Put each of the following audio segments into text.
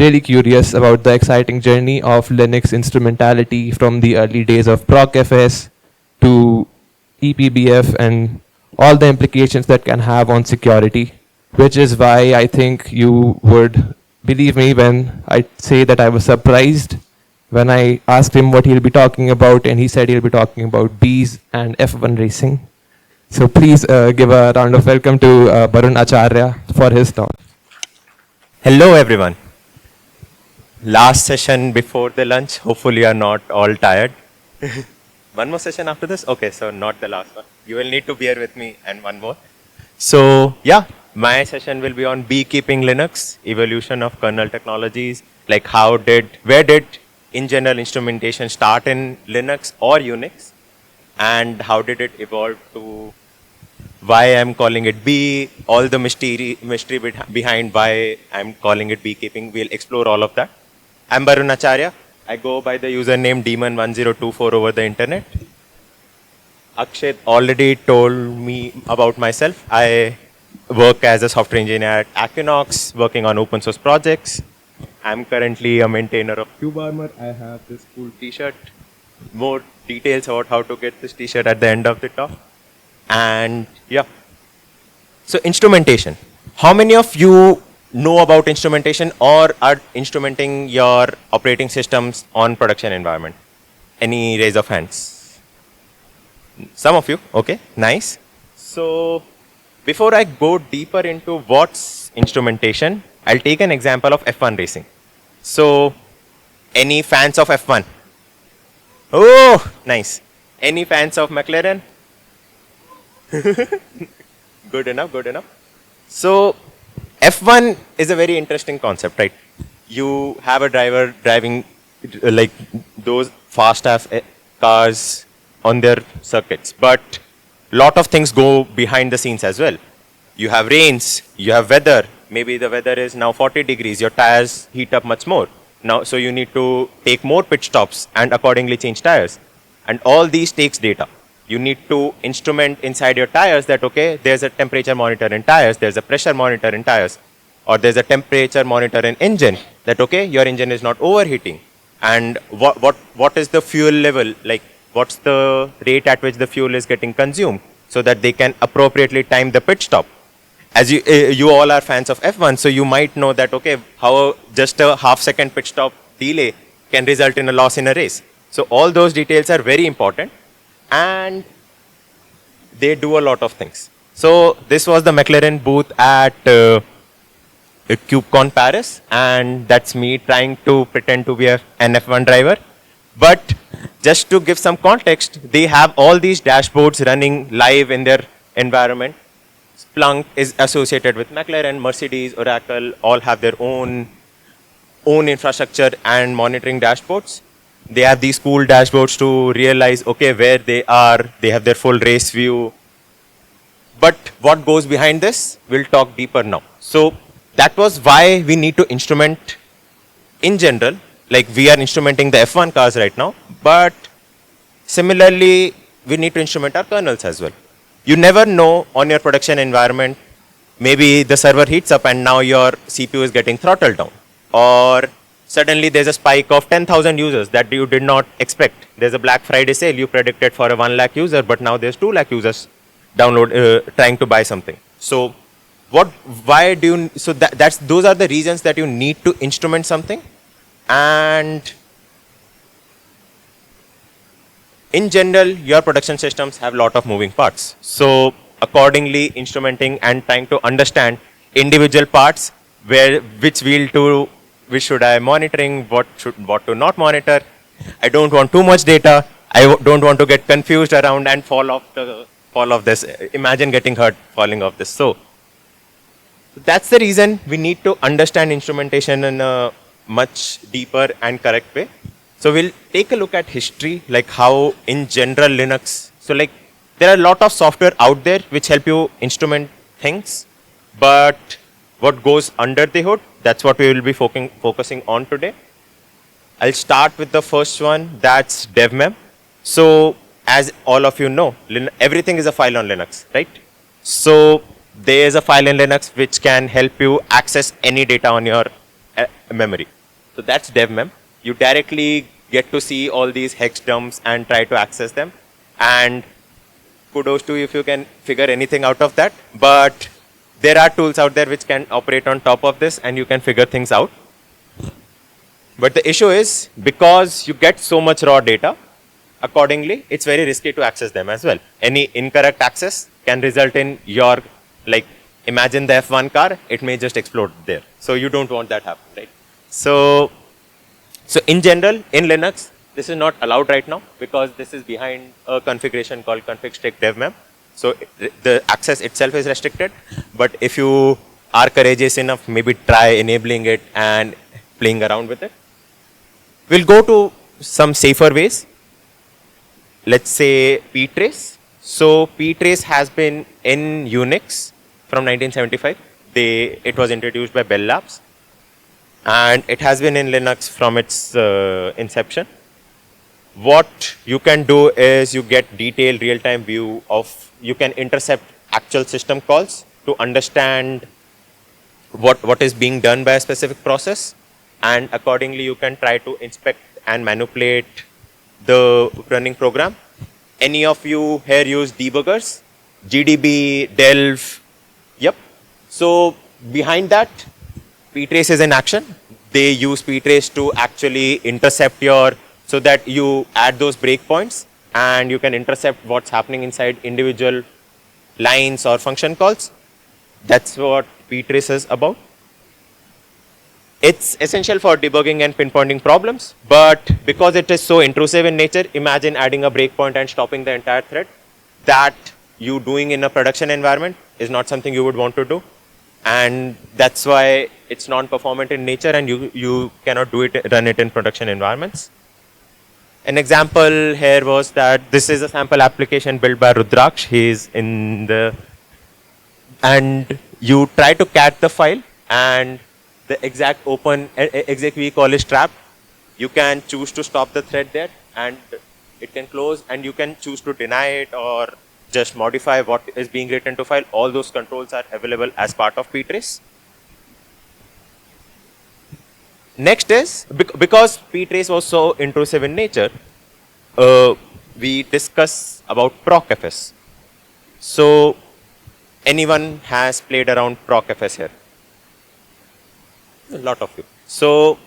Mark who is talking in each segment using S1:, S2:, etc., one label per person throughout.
S1: really curious about the exciting journey of Linux instrumentality from the early days of ProcFS to EPBF and all the implications that can have on security, which is why I think you would believe me when I say that I was surprised when I asked him what he'll be talking about, and he said he'll be talking about bees and F1 racing. So please give a round of welcome to Barun Acharya for his talk.
S2: Hello everyone. Last session before the lunch. Hopefully you are not all tired. One more session after this? Okay, so not the last one. You will need to bear with me and one more. So yeah, my session will be on beekeeping Linux, evolution of kernel technologies, like where did in general instrumentation start in Linux or Unix, and how did it evolve to why I'm calling it bee, all the mystery behind why I'm calling it beekeeping. We'll explore all of that. I'm Barun Acharya. I go by the username Demon1024 over the internet. Akshay already told me about myself. I work as a software engineer at Equinox, working on open source projects. I'm currently a maintainer of CubeArmor. I have this cool t-shirt. More details about how to get this t-shirt at the end of the talk. And yeah. So instrumentation. How many of you know about instrumentation or are instrumenting your operating systems on production environment? Any raise of hands? Some of you, okay, nice. So before I go deeper into what's instrumentation, I'll take an example of F1 racing. So any fans of F1? Oh, nice. Any fans of McLaren? Good enough, good enough. So F1 is a very interesting concept, right? You have a driver driving like those fast cars on their circuits, but lot of things go behind the scenes as well. You have rains, you have weather. Maybe the weather is now 40 degrees, your tires heat up much more. Now, so you need to take more pit stops and accordingly change tires. And all these takes data. You need to instrument inside your tires that, okay, there's a temperature monitor in tires, there's a pressure monitor in tires, or there's a temperature monitor in engine that, okay, your engine is not overheating. And what is the fuel level, like what's the rate at which the fuel is getting consumed so that they can appropriately time the pit stop. As you all are fans of F1, so you might know that, okay, how just a half-second pit stop delay can result in a loss in a race. So all those details are very important. And they do a lot of things. So this was the McLaren booth at KubeCon Paris, and that's me trying to pretend to be an F1 driver. But just to give some context, they have all these dashboards running live in their environment. Splunk is associated with McLaren, Mercedes, Oracle, all have their own infrastructure and monitoring dashboards. They have these cool dashboards to realize, okay, where they are. They have their full race view. But what goes behind this, we'll talk deeper now. So that was why we need to instrument in general. Like we are instrumenting the F1 cars right now. But similarly, we need to instrument our kernels as well. You never know on your production environment, maybe the server heats up and now your CPU is getting throttled down. Or suddenly there's a spike of 10,000 users that you did not expect. There's a Black Friday sale you predicted for a 1 lakh user, but now there's 2 lakh users trying to buy something. So those are the reasons that you need to instrument something. And in general, your production systems have a lot of moving parts. So accordingly, instrumenting and trying to understand individual parts, which should I monitoring, what to not monitor. I don't want too much data. I don't want to get confused around and fall off this. Imagine getting hurt falling off this. So that's the reason we need to understand instrumentation in a much deeper and correct way. So we'll take a look at history, like how in general Linux. So like there are a lot of software out there which help you instrument things, but what goes under the hood, that's what we will be focusing on today. I'll start with the first one, that's devmem. So as all of you know, everything is a file on Linux, right? So there is a file in Linux which can help you access any data on your memory. So that's devmem. You directly get to see all these hex dumps and try to access them. And kudos to you if you can figure anything out of that. But there are tools out there which can operate on top of this and you can figure things out. But the issue is, because you get so much raw data, accordingly, it's very risky to access them as well. Any incorrect access can result in your, like, imagine the F1 car, it may just explode there. So you don't want that happen, right? So in general, in Linux, this is not allowed right now because this is behind a configuration called config strict devmem. So the access itself is restricted. But if you are courageous enough, maybe try enabling it and playing around with it. We'll go to some safer ways. Let's say ptrace. So ptrace has been in Unix from 1975. It was introduced by Bell Labs. And it has been in Linux from its inception. What you can do is you get detailed real-time view of, you can intercept actual system calls to understand what is being done by a specific process. And accordingly, you can try to inspect and manipulate the running program. Any of you here use debuggers? GDB, Delve, yep. So behind that, ptrace is in action. They use ptrace to actually intercept your, so that you add those breakpoints and you can intercept what's happening inside individual lines or function calls. That's what ptrace is about. It's essential for debugging and pinpointing problems, but because it is so intrusive in nature, imagine adding a breakpoint and stopping the entire thread. That you doing in a production environment is not something you would want to do. And that's why it's non-performant in nature and you cannot do it, run it in production environments. An example here was that this is a sample application built by Rudraksh. He's in the, and you try to cat the file and the exact exec call is trapped. You can choose to stop the thread there and it can close, and you can choose to deny it or just modify what is being written to file. All those controls are available as part of ptrace. Next is, because ptrace was so intrusive in nature, we discuss about procfs. So anyone has played around procfs here? A lot of you. So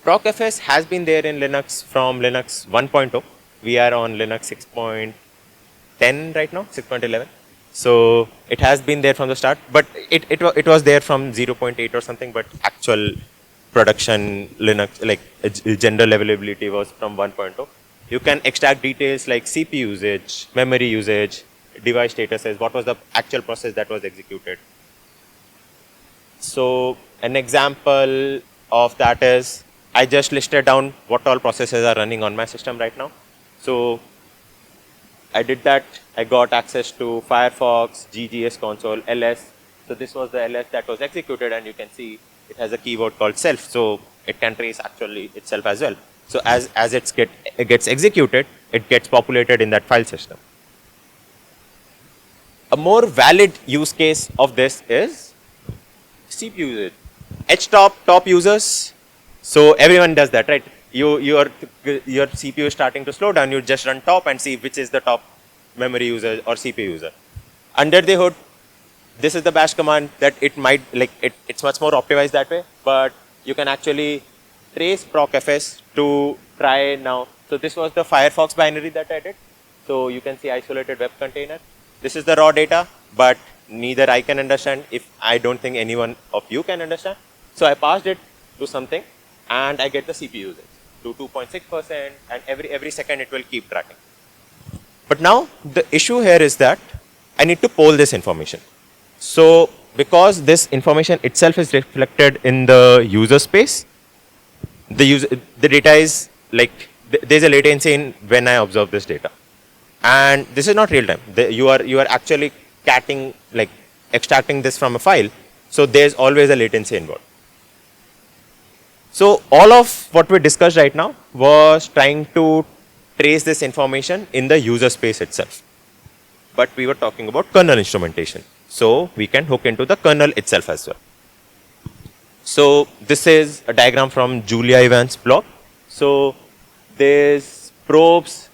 S2: procfs has been there in Linux from Linux 1.0. We are on Linux 6.10 right now, 6.11. So it has been there from the start, but it was there from 0.8 or something, but actual production Linux, like general availability, was from 1.0. You can extract details like CPU usage, memory usage, device statuses, what was the actual process that was executed. So an example of that is, I just listed down what all processes are running on my system right now. So I did that. I got access to Firefox, GGS console, ls. So this was the ls that was executed, and you can see it has a keyword called self. So it can trace actually itself as well. So as it gets executed, it gets populated in that file system. A more valid use case of this is CPU usage. Top users. So everyone does that, right? Your CPU is starting to slow down. You just run top and see which is the top memory user or CPU user. Under the hood, this is the bash command that it might, like, it's much more optimized that way, but you can actually trace procfs to try now. So this was the Firefox binary that I did. So you can see isolated web container. This is the raw data, but neither I can understand, if I don't think anyone of you can understand. So I passed it to something and I get the CPU usage to 2.6%, and every second it will keep tracking. But now the issue here is that I need to poll this information. So because this information itself is reflected in the user space, the data is like, there's a latency in when I observe this data. And this is not real time. You are actually catting, like extracting this from a file. So there's always a latency involved. So all of what we discussed right now was trying to trace this information in the user space itself. But we were talking about kernel instrumentation. So we can hook into the kernel itself as well. So this is a diagram from Julia Evans' blog. So there's probes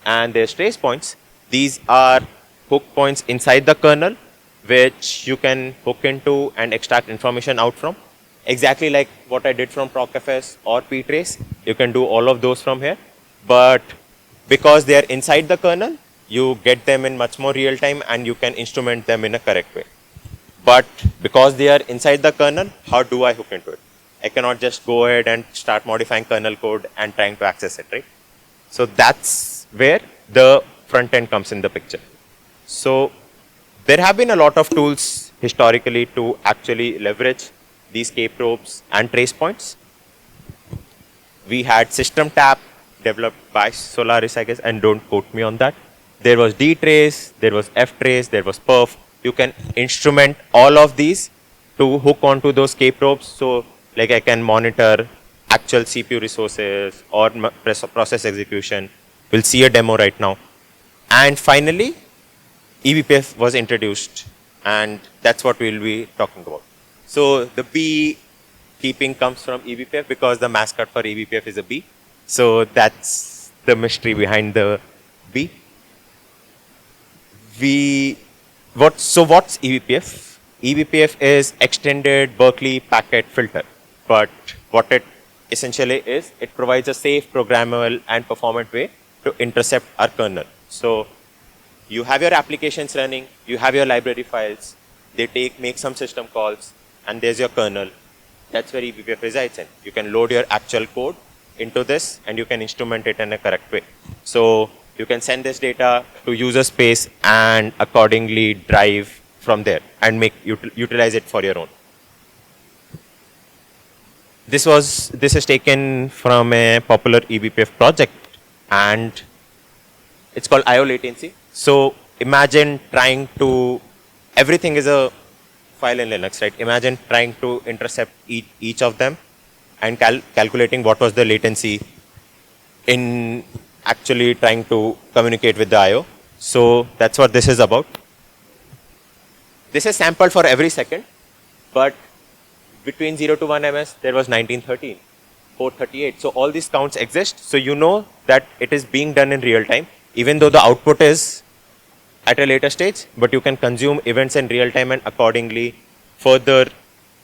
S2: and there's trace points. These are hook points inside the kernel, which you can hook into and extract information out from. Exactly like what I did from procfs or ptrace, you can do all of those from here. But because they are inside the kernel, you get them in much more real time and you can instrument them in a correct way. But because they are inside the kernel, how do I hook into it? I cannot just go ahead and start modifying kernel code and trying to access it, right? So that's where the front end comes in the picture. So there have been a lot of tools historically to actually leverage these K-probes and trace points. We had system tap developed by Solaris, I guess, and don't quote me on that. There was dtrace, there was ftrace, there was perf. You can instrument all of these to hook onto those K-probes. So like I can monitor actual CPU resources or process execution. We'll see a demo right now. And finally, eBPF was introduced, and that's what we'll be talking about. So the beekeeping comes from eBPF because the mascot for eBPF is a bee. So that's the mystery behind the bee. So what's eBPF? eBPF is extended Berkeley packet filter, but what it essentially is, it provides a safe, programmable, and performant way to intercept our kernel. So you have your applications running, you have your library files, they make some system calls, and there's your kernel. That's where eBPF resides in. You can load your actual code into this, and you can instrument it in a correct way. So you can send this data to user space and accordingly drive from there and utilize it for your own. This is taken from a popular eBPF project, and it's called IO latency. So imagine trying to, everything is a file in Linux, right? Imagine trying to intercept each of them and calculating what was the latency in actually trying to communicate with the IO. So that's what this is about. This is sampled for every second, but between 0 to 1 ms, there was 1913, 438. So all these counts exist. So you know that it is being done in real time, even though the output is at a later stage, but you can consume events in real time and accordingly further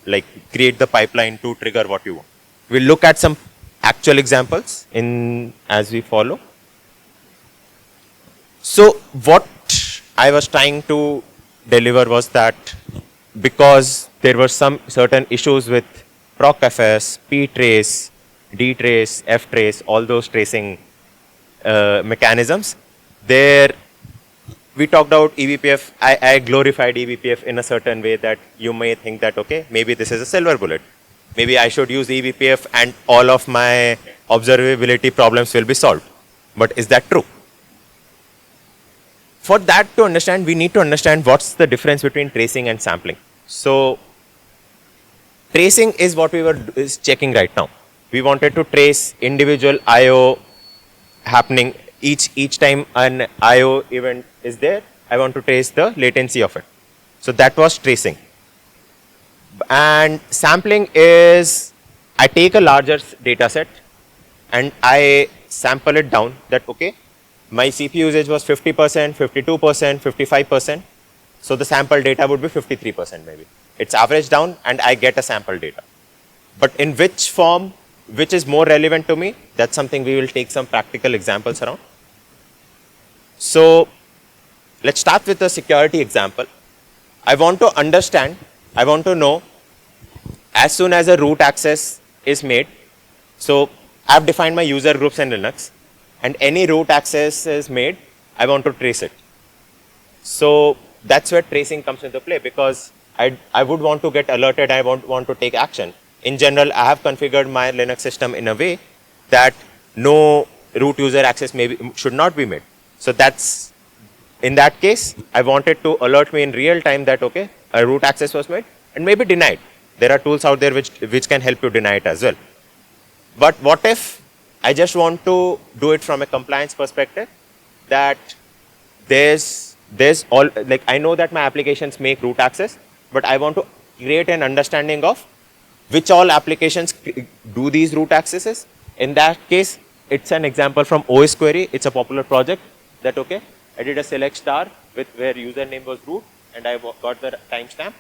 S2: like create the pipeline to trigger what you want. We'll look at some actual examples as we follow. So what I was trying to deliver was that because there were some certain issues with procfs, ptrace, dtrace, ftrace, all those tracing mechanisms, we talked about eBPF. I glorified eBPF in a certain way that you may think that, okay, maybe this is a silver bullet. Maybe I should use eBPF and all of my observability problems will be solved. But is that true? For that to understand, we need to understand what's the difference between tracing and sampling. So tracing is what we were checking right now. We wanted to trace individual IO happening. Each time an IO event is there, I want to trace the latency of it. So that was tracing. And sampling is, I take a larger data set and I sample it down that, okay, my CPU usage was 50%, 52%, 55%. So the sample data would be 53% maybe. It's averaged down and I get a sample data. But in which form, which is more relevant to me, that's something we will take some practical examples around. So let's start with a security example. I want to understand, I want to know as soon as a root access is made. So I've defined my user groups in Linux, and any root access is made, I want to trace it. So that's where tracing comes into play, because I would want to get alerted, I want to take action. In general, I have configured my Linux system in a way that no root user access should not be made. So that's, in that case, I wanted to alert me in real time that, okay, a root access was made and maybe denied. There are tools out there which can help you deny it as well. But what if I just want to do it from a compliance perspective, that there's all, like I know that my applications make root access, but I want to create an understanding of which all applications do these root accesses. In that case, it's an example from OS query. It's a popular project that, okay, I did a select star with where username was root and I got the timestamp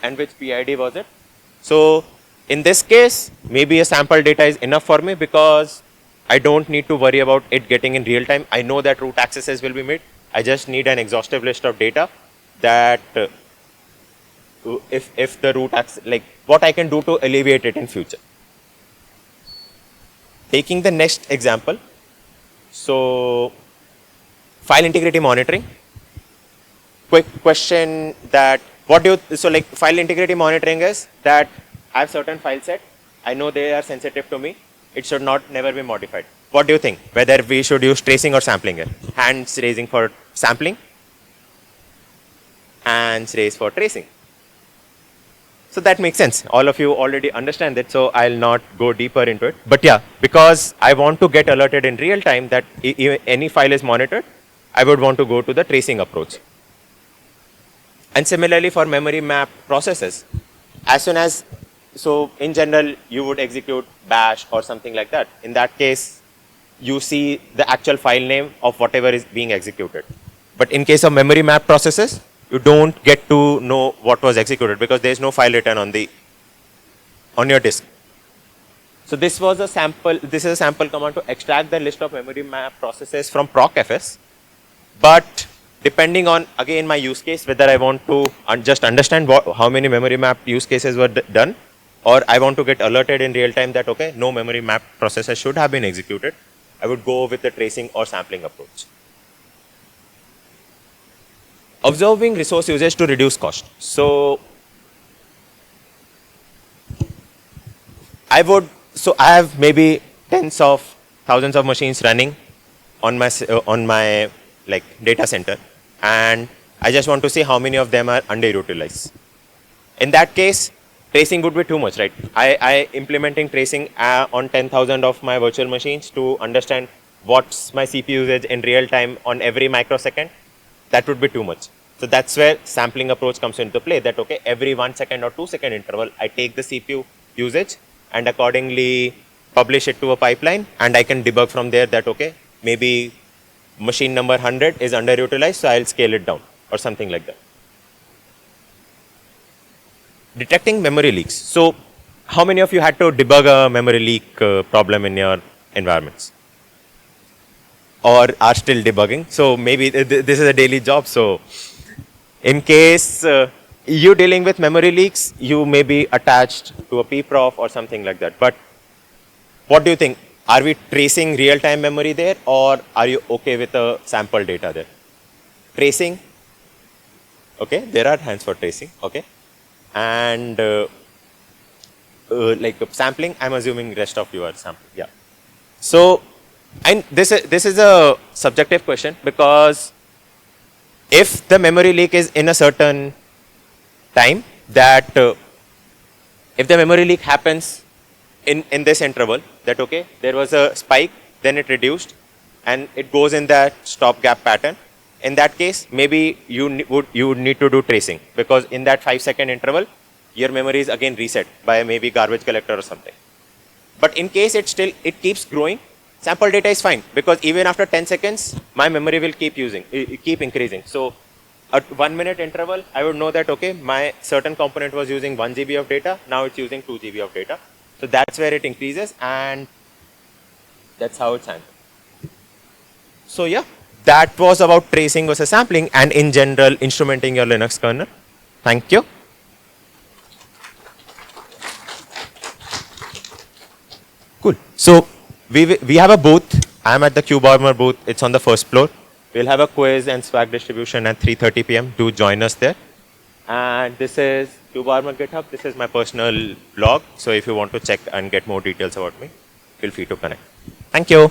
S2: and which PID was it. So in this case, maybe a sample data is enough for me because I don't need to worry about it getting in real time. I know that root accesses will be made. I just need an exhaustive list of data that if the root access, like what I can do to alleviate it in future. Taking the next example, so file integrity monitoring. Quick question that so like file integrity monitoring is that I have certain file set, I know they are sensitive to me, it should never be modified. What do you think? Whether we should use tracing or sampling here? Hands raising for sampling, hands raised for tracing. So that makes sense. All of you already understand that, so I'll not go deeper into it. But yeah, because I want to get alerted in real time that any file is monitored, I would want to go to the tracing approach. And similarly for memory map processes, as soon as, so in general, you would execute bash or something like that. In that case, you see the actual file name of whatever is being executed. But in case of memory map processes, you don't get to know what was executed because there is no file written on your disk. So this was a sample, this is a sample command to extract the list of memory map processes from procfs. But depending on, again, my use case, whether I want to just understand how many memory map use cases were done, or I want to get alerted in real time that, okay, no memory map processes should have been executed, I would go with the tracing or sampling approach. Observing resource usage to reduce cost. So I have maybe tens of thousands of machines running on my like data center, and I just want to see how many of them are underutilized. In that case, tracing would be too much, right? I implementing tracing on 10,000 of my virtual machines to understand what's my CPU usage in real time on every microsecond. That would be too much. So that's where sampling approach comes into play, that okay, every 1 second or 2 second interval, I take the CPU usage and accordingly publish it to a pipeline, and I can debug from there that okay, maybe machine number 100 is underutilized, so I'll scale it down or something like that. Detecting memory leaks. So how many of you had to debug a memory leak problem in your environments? Or are still debugging? So maybe this is a daily job. So in case you dealing with memory leaks, you may be attached to a pprof or something like that. But what do you think? Are we tracing real-time memory there, or are you okay with the sample data there? Tracing? Okay, there are hands for tracing. Okay. And like sampling, I'm assuming rest of you are sampling. Yeah. So, and this is a subjective question, because if the memory leak is in a certain time, that if the memory leak happens in this interval, that okay, there was a spike, then it reduced, and it goes in that stopgap pattern. In that case, maybe you would need to do tracing, because in that 5-second interval, your memory is again reset by maybe garbage collector or something. But in case it keeps growing, sample data is fine, because even after 10 seconds, my memory will keep increasing. So at 1 minute interval, I would know that okay, my certain component was using 1 GB of data, now it's using 2 GB of data. So that's where it increases, and that's how it's handled. So yeah, that was about tracing versus sampling, and in general, instrumenting your Linux kernel. Thank you. Cool. So we have a booth. I'm at the CubeArmor booth. It's on the first floor. We'll have a quiz and swag distribution at 3:30 p.m. Do join us there. And this is CubeArmor GitHub. This is my personal blog. So if you want to check and get more details about me, feel free to connect. Thank you.